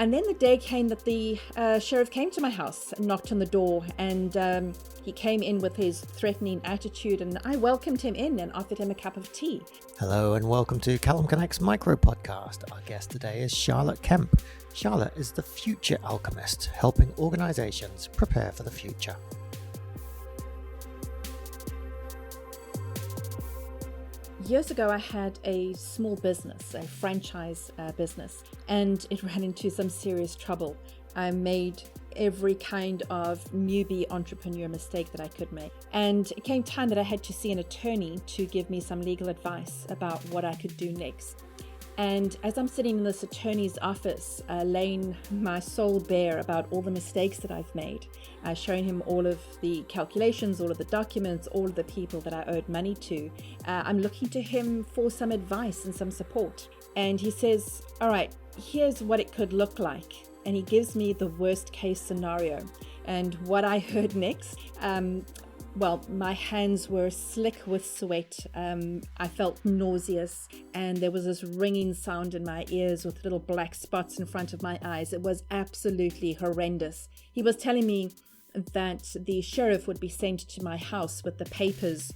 And then the day came that the sheriff came to my house and knocked on the door, and he came in with his threatening attitude, and I welcomed him in and offered him a cup of tea. Hello and welcome to CallumConnects Micro-Podcast. Our guest today is Charlotte Kemp. Charlotte is the Futures Alchemist, helping organizations prepare for the future. Years ago, I had a small business, a franchise business, and it ran into some serious trouble. I made every kind of newbie entrepreneur mistake that I could make. And it came time that I had to see an attorney to give me some legal advice about what I could do next. And as I'm sitting in this attorney's office, laying my soul bare about all the mistakes that I've made, showing him all of the calculations, all of the documents, all of the people that I owed money to, I'm looking to him for some advice and some support. And he says, all right, here's what it could look like. And he gives me the worst case scenario. And what I heard next, my hands were slick with sweat. I felt nauseous, and there was this ringing sound in my ears with little black spots in front of my eyes. It was absolutely horrendous. He was telling me that the sheriff would be sent to my house with the papers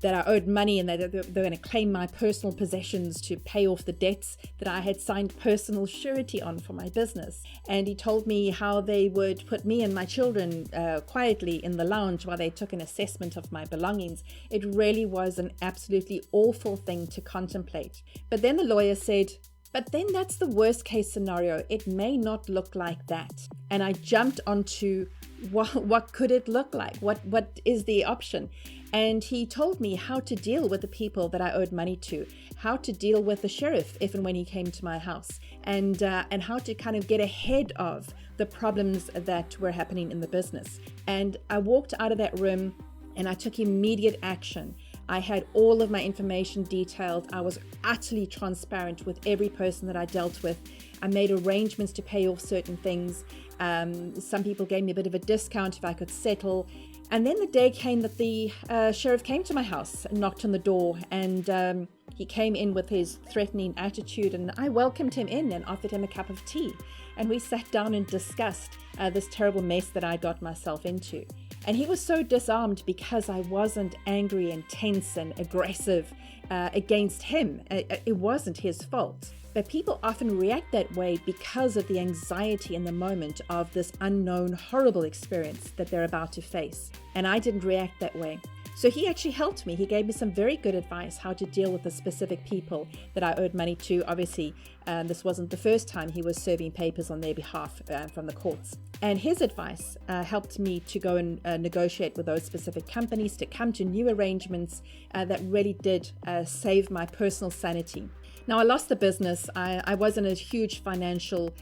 that I owed money, and that they're going to claim my personal possessions to pay off the debts that I had signed personal surety on for my business. And he told me how they would put me and my children quietly in the lounge while they took an assessment of my belongings. It really was an absolutely awful thing to contemplate. But then the lawyer said, but then that's the worst case scenario. It may not look like that. And I jumped onto what could it look like? What is the option? And he told me how to deal with the people that I owed money to, how to deal with the sheriff if and when he came to my house, and how to kind of get ahead of the problems that were happening in the business. And I walked out of that room and I took immediate action. I had all of my information detailed. I was utterly transparent with every person that I dealt with. I made arrangements to pay off certain things. Some people gave me a bit of a discount if I could settle. And then the day came that the sheriff came to my house and knocked on the door, and he came in with his threatening attitude, and I welcomed him in and offered him a cup of tea. And we sat down and discussed this terrible mess that I got myself into. And he was so disarmed because I wasn't angry and tense and aggressive against him. It wasn't his fault. But people often react that way because of the anxiety in the moment of this unknown, horrible experience that they're about to face. And I didn't react that way. So he actually helped me. He gave me some very good advice how to deal with the specific people that I owed money to. Obviously, this wasn't the first time he was serving papers on their behalf from the courts. And his advice helped me to go and negotiate with those specific companies to come to new arrangements that really did save my personal sanity. Now, I lost the business. I was in a huge financial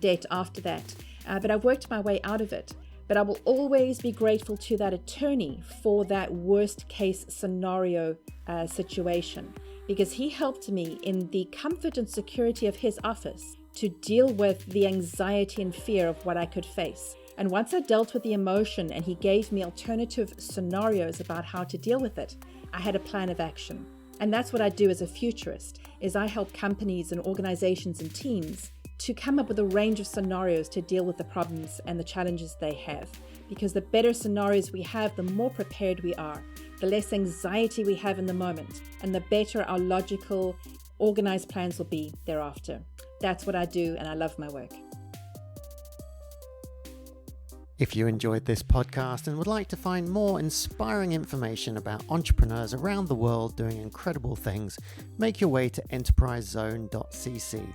debt after that, but I worked my way out of it. But I will always be grateful to that attorney for that worst case scenario situation, because he helped me in the comfort and security of his office to deal with the anxiety and fear of what I could face. And once I dealt with the emotion and he gave me alternative scenarios about how to deal with it, I had a plan of action. And that's what I do as a futurist, is I help companies and organizations and teams to come up with a range of scenarios to deal with the problems and the challenges they have. Because the better scenarios we have, the more prepared we are, the less anxiety we have in the moment, and the better our logical, organized plans will be thereafter. That's what I do, and I love my work. If you enjoyed this podcast and would like to find more inspiring information about entrepreneurs around the world doing incredible things, make your way to enterprisezone.cc.